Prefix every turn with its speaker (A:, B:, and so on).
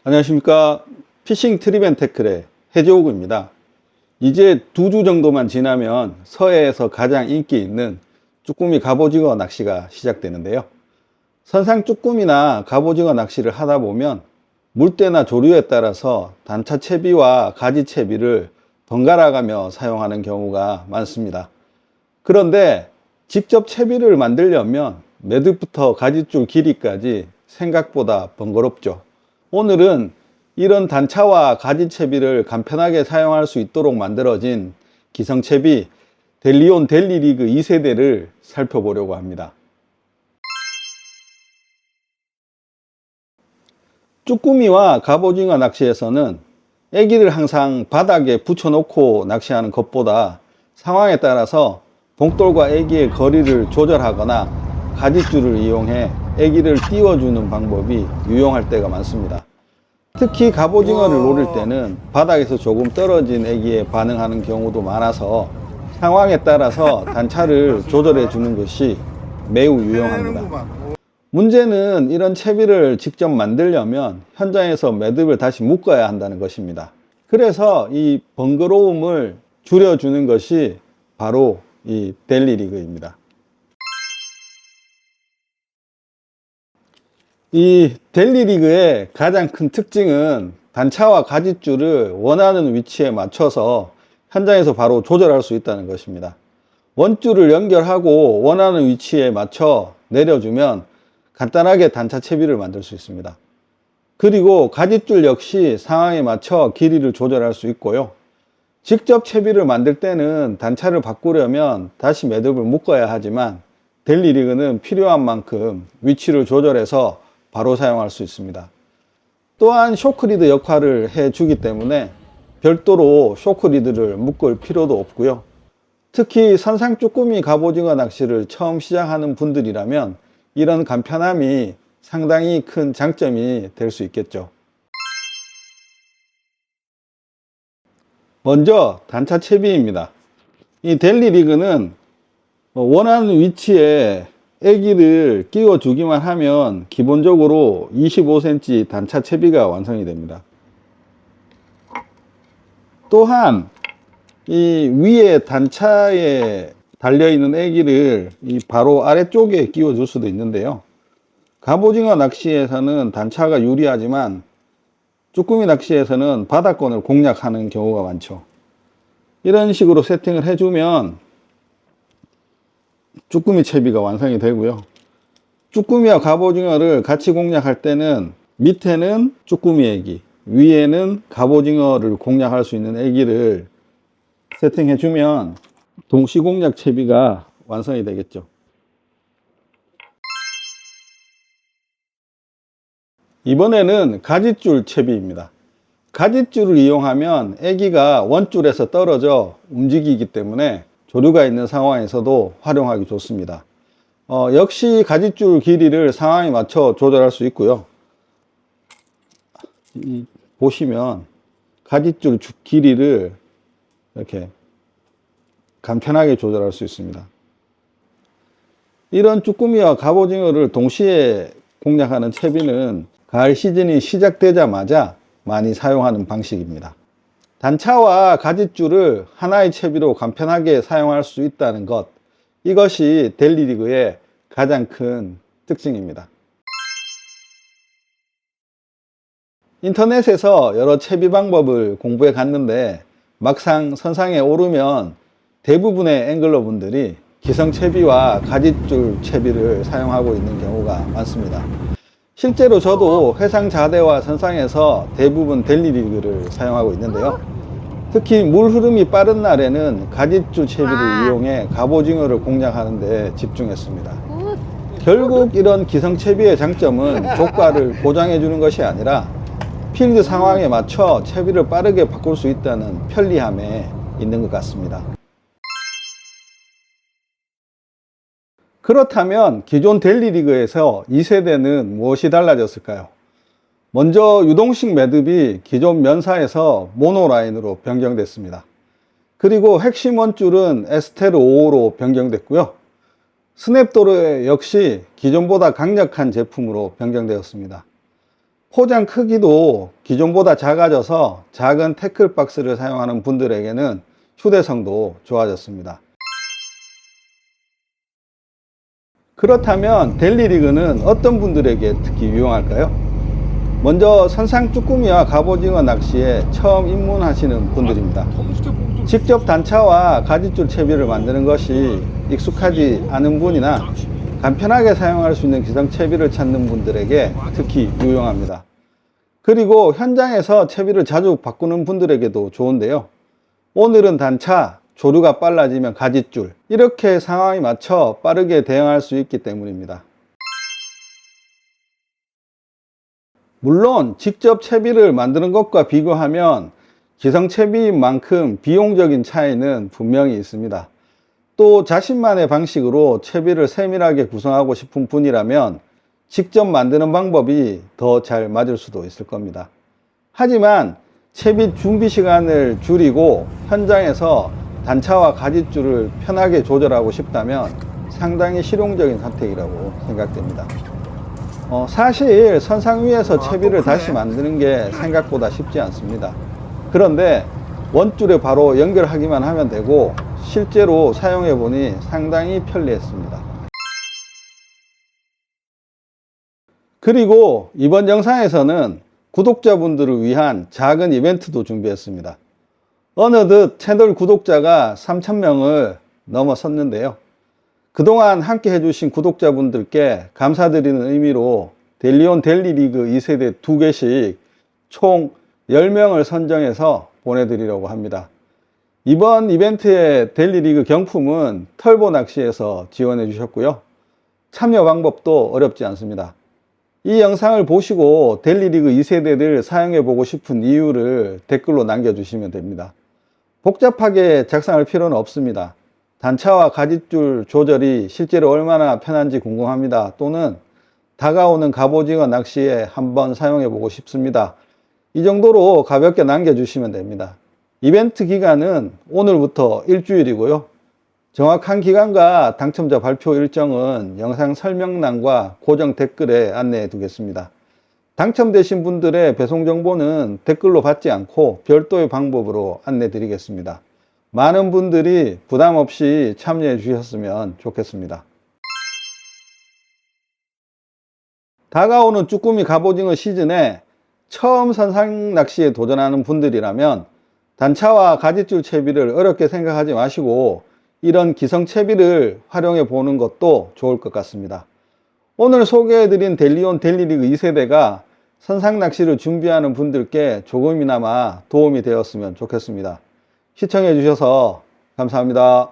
A: 안녕하십니까. 피싱 트립앤태클의 해재호구입니다. 이제 2주 정도만 지나면 서해에서 가장 인기 있는 쭈꾸미 갑오징어 낚시가 시작되는데요. 선상 쭈꾸미나 갑오징어 낚시를 하다 보면 물때나 조류에 따라서 단차 채비와 가지 채비를 번갈아 가며 사용하는 경우가 많습니다. 그런데 직접 채비를 만들려면 매듭부터 가지줄 길이까지 생각보다 번거롭죠. 오늘은 이런 단차와 가지 채비를 간편하게 사용할 수 있도록 만들어진 기성채비 델리온 델리리그 2세대를 살펴보려고 합니다. 쭈꾸미와 갑오징어 낚시에서는 애기를 항상 바닥에 붙여놓고 낚시하는 것보다 상황에 따라서 봉돌과 애기의 거리를 조절하거나 가지줄을 이용해 애기를 띄워주는 방법이 유용할 때가 많습니다. 특히 갑오징어를 노릴 때는 바닥에서 조금 떨어진 애기에 반응하는 경우도 많아서 상황에 따라서 단차를 조절해 주는 것이 매우 유용합니다. 문제는 이런 채비를 직접 만들려면 현장에서 매듭을 다시 묶어야 한다는 것입니다. 그래서 이 번거로움을 줄여주는 것이 바로 이 델리리그입니다. 이 델리리그의 가장 큰 특징은 단차와 가지줄을 원하는 위치에 맞춰서 현장에서 바로 조절할 수 있다는 것입니다. 원줄을 연결하고 원하는 위치에 맞춰 내려주면 간단하게 단차 채비를 만들 수 있습니다. 그리고 가지줄 역시 상황에 맞춰 길이를 조절할 수 있고요. 직접 채비를 만들 때는 단차를 바꾸려면 다시 매듭을 묶어야 하지만 델리리그는 필요한 만큼 위치를 조절해서 바로 사용할 수 있습니다. 또한 쇼크리드 역할을 해주기 때문에 별도로 쇼크리드를 묶을 필요도 없고요. 특히 선상 쭈꾸미 갑오징어 낚시를 처음 시작하는 분들이라면 이런 간편함이 상당히 큰 장점이 될 수 있겠죠. 먼저 단차 채비입니다. 이 델리리그는 원하는 위치에 애기를 끼워 주기만 하면 기본적으로 25cm 단차 채비가 완성이 됩니다. 또한 이 위에 단차에 달려있는 애기를 이 바로 아래쪽에 끼워 줄 수도 있는데요. 갑오징어 낚시에서는 단차가 유리하지만 쭈꾸미 낚시에서는 바닥권을 공략하는 경우가 많죠. 이런 식으로 세팅을 해주면 쭈꾸미 채비가 완성이 되고요. 쭈꾸미와 갑오징어를 같이 공략할 때는 밑에는 쭈꾸미 애기, 위에는 갑오징어를 공략할 수 있는 애기를 세팅해 주면 동시 공략 채비가 완성이 되겠죠. 이번에는 가지줄 채비입니다. 가지줄을 이용하면 애기가 원줄에서 떨어져 움직이기 때문에 조류가 있는 상황에서도 활용하기 좋습니다. 역시 가지줄 길이를 상황에 맞춰 조절할 수 있고요. 보시면 가지줄 길이를 이렇게 간편하게 조절할 수 있습니다. 이런 쭈꾸미와 갑오징어를 동시에 공략하는 채비는 가을 시즌이 시작되자마자 많이 사용하는 방식입니다. 단차와 가지줄을 하나의 채비로 간편하게 사용할 수 있다는 것, 이것이 델리리그의 가장 큰 특징입니다. 인터넷에서 여러 채비 방법을 공부해 갔는데 막상 선상에 오르면 대부분의 앵글러 분들이 기성 채비와 가지줄 채비를 사용하고 있는 경우가 많습니다. 실제로 저도 해상 자대와 선상에서 대부분 델리리그를 사용하고 있는데요. 특히 물 흐름이 빠른 날에는 가지줄 채비를 이용해 갑오징어를 공략하는 데 집중했습니다. 결국 이런 기성 채비의 장점은 조과를 보장해 주는 것이 아니라 필드 상황에 맞춰 채비를 빠르게 바꿀 수 있다는 편리함에 있는 것 같습니다. 그렇다면 기존 델리리그에서 2세대는 무엇이 달라졌을까요? 먼저 유동식 매듭이 기존 면사에서 모노라인으로 변경됐습니다. 그리고 핵심 원줄은 에스테르 5호로 변경됐고요. 스냅도르 역시 기존보다 강력한 제품으로 변경되었습니다. 포장 크기도 기존보다 작아져서 작은 태클박스를 사용하는 분들에게는 휴대성도 좋아졌습니다. 그렇다면 델리리그는 어떤 분들에게 특히 유용할까요? 먼저 선상 쭈꾸미와 갑오징어 낚시에 처음 입문하시는 분들입니다. 직접 단차와 가짓줄 채비를 만드는 것이 익숙하지 않은 분이나 간편하게 사용할 수 있는 기성 채비를 찾는 분들에게 특히 유용합니다. 그리고 현장에서 채비를 자주 바꾸는 분들에게도 좋은데요. 오늘은 단차, 조류가 빨라지면 가짓줄, 이렇게 상황에 맞춰 빠르게 대응할 수 있기 때문입니다. 물론 직접 채비를 만드는 것과 비교하면 기성 채비인 만큼 비용적인 차이는 분명히 있습니다. 또 자신만의 방식으로 채비를 세밀하게 구성하고 싶은 분이라면 직접 만드는 방법이 더 잘 맞을 수도 있을 겁니다. 하지만 채비 준비 시간을 줄이고 현장에서 단차와 가짓줄을 편하게 조절하고 싶다면 상당히 실용적인 선택이라고 생각됩니다. 사실 선상 위에서 채비를 다시 만드는 게 생각보다 쉽지 않습니다. 그런데 원줄에 바로 연결하기만 하면 되고 실제로 사용해 보니 상당히 편리했습니다. 그리고 이번 영상에서는 구독자분들을 위한 작은 이벤트도 준비했습니다. 어느덧 채널 구독자가 3,000명을 넘어섰는데요. 그동안 함께 해주신 구독자분들께 감사드리는 의미로 델리온 델리리그 2세대 2개씩 총 10명을 선정해서 보내드리려고 합니다. 이번 이벤트의 델리리그 경품은 털보 낚시에서 지원해 주셨고요. 참여 방법도 어렵지 않습니다. 이 영상을 보시고 델리리그 2세대를 사용해 보고 싶은 이유를 댓글로 남겨주시면 됩니다. 복잡하게 작성할 필요는 없습니다. 단차와 가짓줄 조절이 실제로 얼마나 편한지 궁금합니다. 또는 다가오는 갑오징어 낚시에 한번 사용해 보고 싶습니다. 이 정도로 가볍게 남겨주시면 됩니다. 이벤트 기간은 오늘부터 일주일이고요. 정확한 기간과 당첨자 발표 일정은 영상 설명란과 고정 댓글에 안내해 두겠습니다. 당첨되신 분들의 배송 정보는 댓글로 받지 않고 별도의 방법으로 안내 드리겠습니다. 많은 분들이 부담 없이 참여해 주셨으면 좋겠습니다. 다가오는 쭈꾸미 갑오징어 시즌에 처음 선상 낚시에 도전하는 분들이라면 단차와 가짓줄 채비를 어렵게 생각하지 마시고 이런 기성 채비를 활용해 보는 것도 좋을 것 같습니다. 오늘 소개해드린 델리온 델리리그 2세대가 선상 낚시를 준비하는 분들께 조금이나마 도움이 되었으면 좋겠습니다. 시청해 주셔서 감사합니다.